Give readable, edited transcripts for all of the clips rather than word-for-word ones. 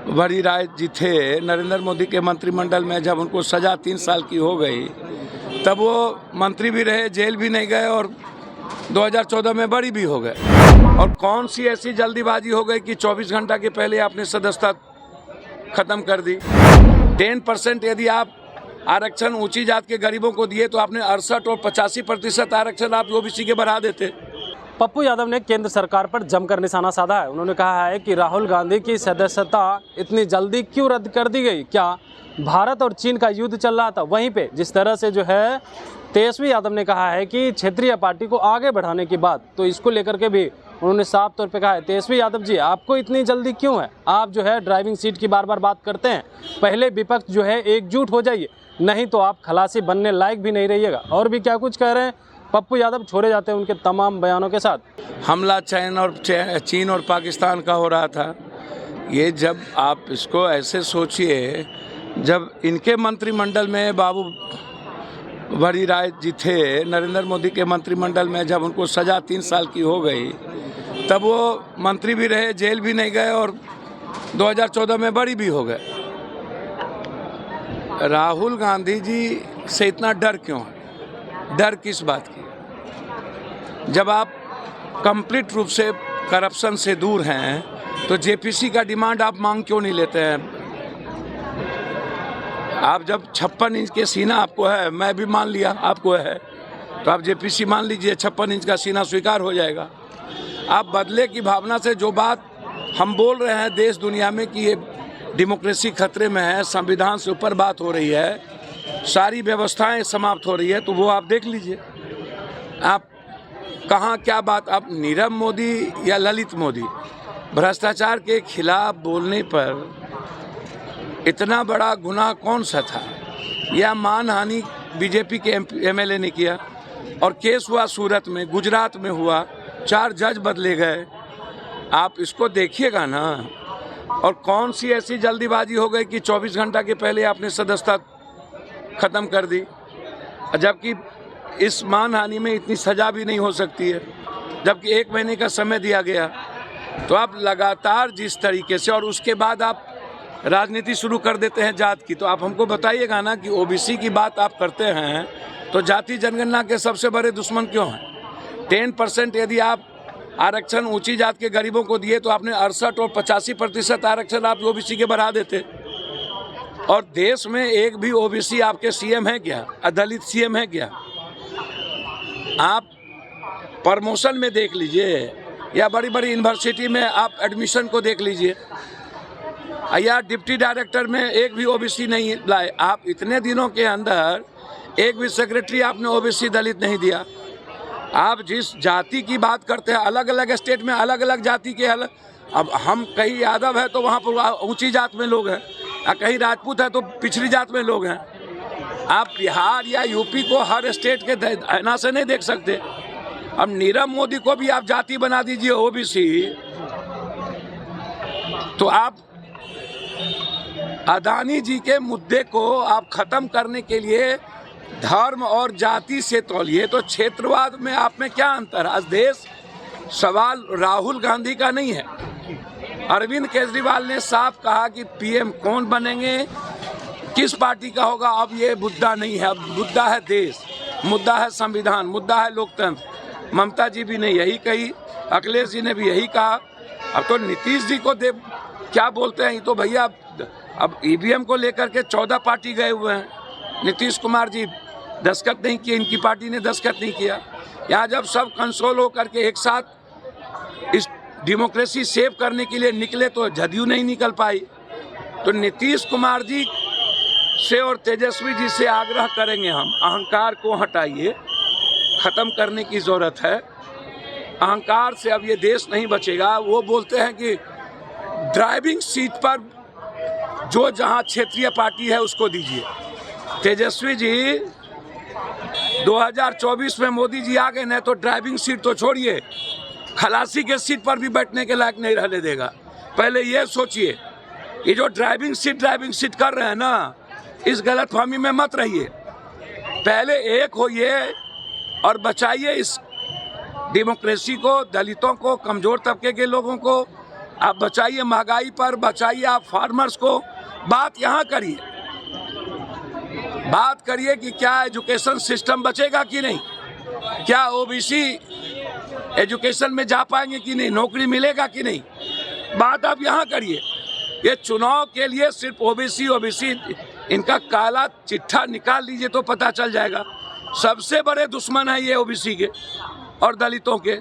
बड़ी राय जी थे नरेंद्र मोदी के मंत्रिमंडल में, जब उनको सज़ा 3 साल की हो गई तब वो मंत्री भी रहे, जेल भी नहीं गए और 2014 में बरी भी हो गए। और कौन सी ऐसी जल्दीबाजी हो गई कि 24 घंटा के पहले आपने सदस्यता ख़त्म कर दी। 10% यदि आप आरक्षण ऊंची जात के गरीबों को दिए तो आपने 68 और 85% आरक्षण आप ओबीसी के बढ़ा देते। पप्पू यादव ने केंद्र सरकार पर जमकर निशाना साधा है। उन्होंने कहा है कि राहुल गांधी की सदस्यता इतनी जल्दी क्यों रद्द कर दी गई, क्या भारत और चीन का युद्ध चल रहा था। वहीं पे जिस तरह से जो है तेजस्वी यादव ने कहा है कि क्षेत्रीय पार्टी को आगे बढ़ाने की बात, तो इसको लेकर के भी उन्होंने साफ तौर पे कहा है, तेजस्वी यादव जी आपको इतनी जल्दी क्यों है, आप जो है ड्राइविंग सीट की बार बार बात करते हैं, पहले विपक्ष जो है एकजुट हो जाइए, नहीं तो आप खलासी बनने लायक भी नहीं रहिएगा। और भी क्या कुछ कह रहे हैं पप्पू यादव, छोड़े जाते हैं उनके तमाम बयानों के साथ। हमला चीन और पाकिस्तान का हो रहा था। ये जब आप इसको ऐसे सोचिए, जब इनके मंत्रिमंडल में बाबू बड़ी राय जी थे नरेंद्र मोदी के मंत्रिमंडल में, जब उनको सज़ा 3 साल की हो गई तब वो मंत्री भी रहे, जेल भी नहीं गए और 2014 में बरी भी हो गए। राहुल गांधी जी से इतना डर क्यों है? डर किस बात की? जब आप कंप्लीट रूप से करप्शन से दूर हैं तो जेपीसी का डिमांड आप मांग क्यों नहीं लेते हैं? आप जब 56 इंच के सीना आपको है, मैं भी मान लिया आपको है, तो आप जेपीसी मान लीजिए, 56 इंच का सीना स्वीकार हो जाएगा। आप बदले की भावना से जो बात हम बोल रहे हैं देश दुनिया में कि ये डेमोक्रेसी खतरे में है, संविधान से ऊपर बात हो रही है, सारी व्यवस्थाएं समाप्त हो रही है, तो वो आप देख लीजिए। आप कहाँ क्या बात, आप नीरव मोदी या ललित मोदी भ्रष्टाचार के खिलाफ बोलने पर इतना बड़ा गुनाह कौन सा था? यह मानहानि बीजेपी के एमएलए ने किया और केस हुआ सूरत में, गुजरात में हुआ, 4 जज बदले गए। आप इसको देखिएगा ना। और कौन सी ऐसी जल्दीबाजी हो गई कि 24 घंटा के पहले आपने सदस्यता ख़त्म कर दी, जबकि इस मानहानि में इतनी सज़ा भी नहीं हो सकती है, जबकि 1 महीने का समय दिया गया। तो आप लगातार जिस तरीके से, और उसके बाद आप राजनीति शुरू कर देते हैं जात की, तो आप हमको बताइएगा ना कि ओबीसी की बात आप करते हैं तो जाति जनगणना के सबसे बड़े दुश्मन क्यों हैं? 10% यदि आप आरक्षण ऊंची जात के गरीबों को दिए तो आपने 68 और 85% आरक्षण आप ओबीसी के बढ़ा देते। और देश में एक भी ओबीसी आपके सीएम है क्या? दलित सीएम है क्या? आप प्रमोशन में देख लीजिए या बड़ी बड़ी यूनिवर्सिटी में आप एडमिशन को देख लीजिए, या डिप्टी डायरेक्टर में एक भी ओबीसी नहीं लाए। आप इतने दिनों के अंदर एक भी सेक्रेटरी आपने ओबीसी दलित नहीं दिया। आप जिस जाति की बात करते हैं, अलग अलग स्टेट में अलग अलग जाति के अलग, अब हम कहीं यादव है तो वहाँ पर ऊंची जात में लोग हैं, या कहीं राजपूत है तो पिछड़ी जात में लोग हैं। आप बिहार या यूपी को हर स्टेट के ऐना से नहीं देख सकते। अब नीरव मोदी को भी आप जाति बना दीजिए ओबीसी, तो आप अदानी जी के मुद्दे को आप खत्म करने के लिए धर्म और जाति से तौलिए, तो क्षेत्रवाद में आप में क्या अंतर? आज देश सवाल राहुल गांधी का नहीं है। अरविंद केजरीवाल ने साफ कहा कि पीएम कौन बनेंगे, किस पार्टी का होगा, अब ये मुद्दा नहीं है। अब मुद्दा है देश, मुद्दा है संविधान, मुद्दा है लोकतंत्र। ममता जी भी ने यही कही, अखिलेश जी ने भी यही कहा। अब तो नीतीश जी को क्या बोलते हैं, ये तो भैया अब ईवीएम को लेकर के 14 पार्टी गए हुए हैं। नीतीश कुमार जी दस्तखत नहीं किए, इनकी पार्टी ने दस्तखत नहीं किया। यहाँ जब सब कंसोल होकर के एक साथ इस डेमोक्रेसी सेव करने के लिए निकले तो जदयू नहीं निकल पाई। तो नीतीश कुमार जी से और तेजस्वी जी से आग्रह करेंगे हम, अहंकार को हटाइए, ख़त्म करने की ज़रूरत है। अहंकार से अब ये देश नहीं बचेगा। वो बोलते हैं कि ड्राइविंग सीट पर जो जहां क्षेत्रीय पार्टी है उसको दीजिए। तेजस्वी जी 2024 में मोदी जी आ गए ना तो ड्राइविंग सीट तो छोड़िए, खलासी के सीट पर भी बैठने के लायक नहीं रहने देगा। पहले ये सोचिए, ये जो ड्राइविंग सीट कर रहे हैं ना, इस गलतफहमी में मत रहिए। पहले एक होइए और बचाइए इस डेमोक्रेसी को, दलितों को, कमजोर तबके के लोगों को, आप बचाइए महंगाई पर, बचाइए आप फार्मर्स को। बात यहाँ करिए, बात करिए कि क्या एजुकेशन सिस्टम बचेगा कि नहीं, क्या ओबीसी एजुकेशन में जा पाएंगे कि नहीं, नौकरी मिलेगा कि नहीं, बात आप यहाँ करिए। ये चुनाव के लिए सिर्फ ओबीसी इनका काला चिट्ठा निकाल लीजिए तो पता चल जाएगा। सबसे बड़े दुश्मन है ये ओबीसी के और दलितों के,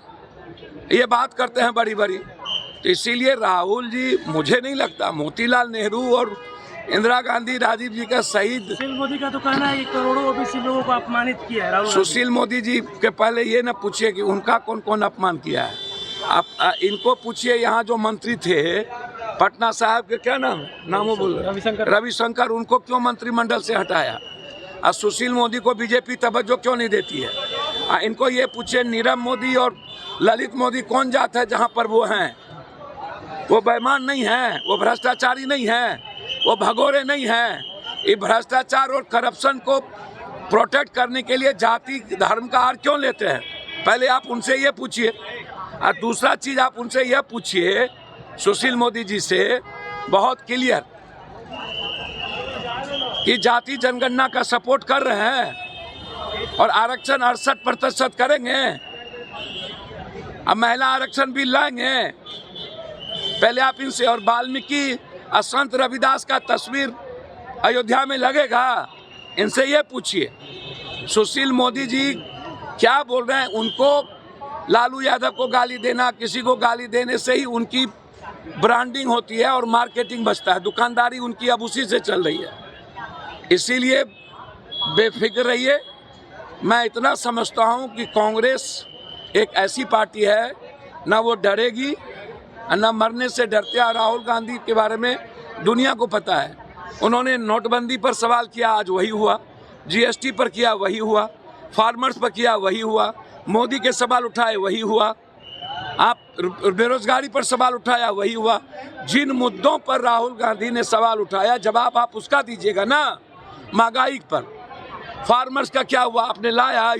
ये बात करते हैं बड़ी बड़ी। तो इसीलिए राहुल जी, मुझे नहीं लगता, मोतीलाल नेहरू और इंदिरा गांधी, राजीव जी का शहीद। सुशील मोदी का तो कहना है कि करोड़ों ओबीसी लोगों को अपमानित किया है राहुल। सुशील मोदी जी के पहले ये न पूछिए कि उनका कौन कौन अपमान किया है। आप इनको पूछिए, यहाँ जो मंत्री थे पटना साहब के, क्या नाम वो बोल, रविशंकर, उनको क्यों मंत्रिमंडल से हटाया। और सुशील मोदी को बीजेपी तवज्जो क्यों नहीं देती है। इनको ये पूछिए, नीरव मोदी और ललित मोदी कौन जात है जहाँ पर वो हैं। वो बेईमान नहीं है, वो भ्रष्टाचारी नहीं है, वो भगोरे नहीं है। ये भ्रष्टाचार और करप्शन को प्रोटेक्ट करने के लिए जाति धर्म का आड़ क्यों लेते हैं, पहले आप उनसे ये पूछिए। और दूसरा चीज आप उनसे यह पूछिए, सुशील मोदी जी से बहुत क्लियर, कि जाति जनगणना का सपोर्ट कर रहे हैं और आरक्षण 68% करेंगे, अब महिला आरक्षण भी लाएंगे। पहले आप इनसे, और वाल्मीकि और संत रविदास का तस्वीर अयोध्या में लगेगा, इनसे ये पूछिए। सुशील मोदी जी क्या बोल रहे हैं, उनको लालू यादव को गाली देना, किसी को गाली देने से ही उनकी ब्रांडिंग होती है और मार्केटिंग बचता है। दुकानदारी उनकी अब उसी से चल रही है। इसीलिए बेफिक्र रहिए। मैं इतना समझता हूं कि कांग्रेस एक ऐसी पार्टी है, ना वो डरेगी न मरने से डरते हैं। राहुल गांधी के बारे में दुनिया को पता है, उन्होंने नोटबंदी पर सवाल किया, आज वही हुआ, जीएसटी पर किया, वही हुआ, फार्मर्स पर किया, वही हुआ, मोदी के सवाल उठाए, वही हुआ, आप बेरोजगारी पर सवाल उठाया, वही हुआ। जिन मुद्दों पर राहुल गांधी ने सवाल उठाया, जवाब आप उसका दीजिएगा ना। महंगाई पर, फार्मर्स का क्या हुआ, आपने लाया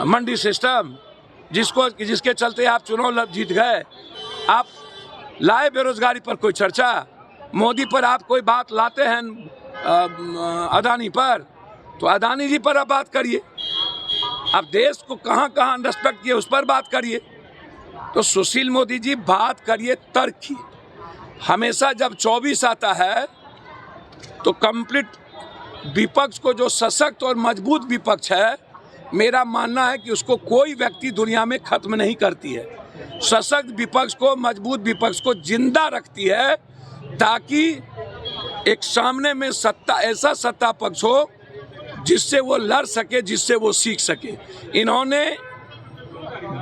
मंडी सिस्टम, जिसके चलते आप चुनाव जीत गए। आप लाए बेरोजगारी पर कोई चर्चा, मोदी पर आप कोई बात लाते हैं अदानी पर, तो अदानी जी पर आप बात करिए। आप देश को कहां कहां रेस्पेक्ट किए उस पर बात करिए। तो सुशील मोदी जी बात करिए तर्क की। हमेशा जब 24 आता है तो कंप्लीट विपक्ष को, जो सशक्त और मजबूत विपक्ष है, मेरा मानना है कि उसको कोई व्यक्ति दुनिया में खत्म नहीं करती है। सशक्त विपक्ष को, मजबूत विपक्ष को जिंदा रखती है, ताकि एक सामने में सत्ता, ऐसा सत्ता पक्ष हो जिससे वो लड़ सके, जिससे वो सीख सके। इन्होंने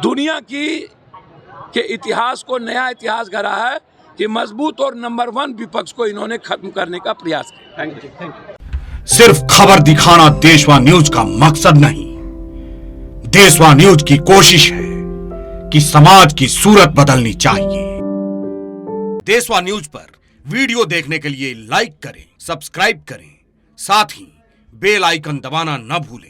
दुनिया के इतिहास को नया इतिहास गढ़ा है कि मजबूत और नंबर 1 विपक्ष को इन्होंने खत्म करने का प्रयास किया। Thank you. सिर्फ खबर दिखाना देशवा न्यूज का मकसद नहीं, देशवा न्यूज की कोशिश है कि समाज की सूरत बदलनी चाहिए। देशवा न्यूज पर वीडियो देखने के लिए लाइक करें, सब्सक्राइब करें, साथ ही बेल आइकन दबाना न भूलें।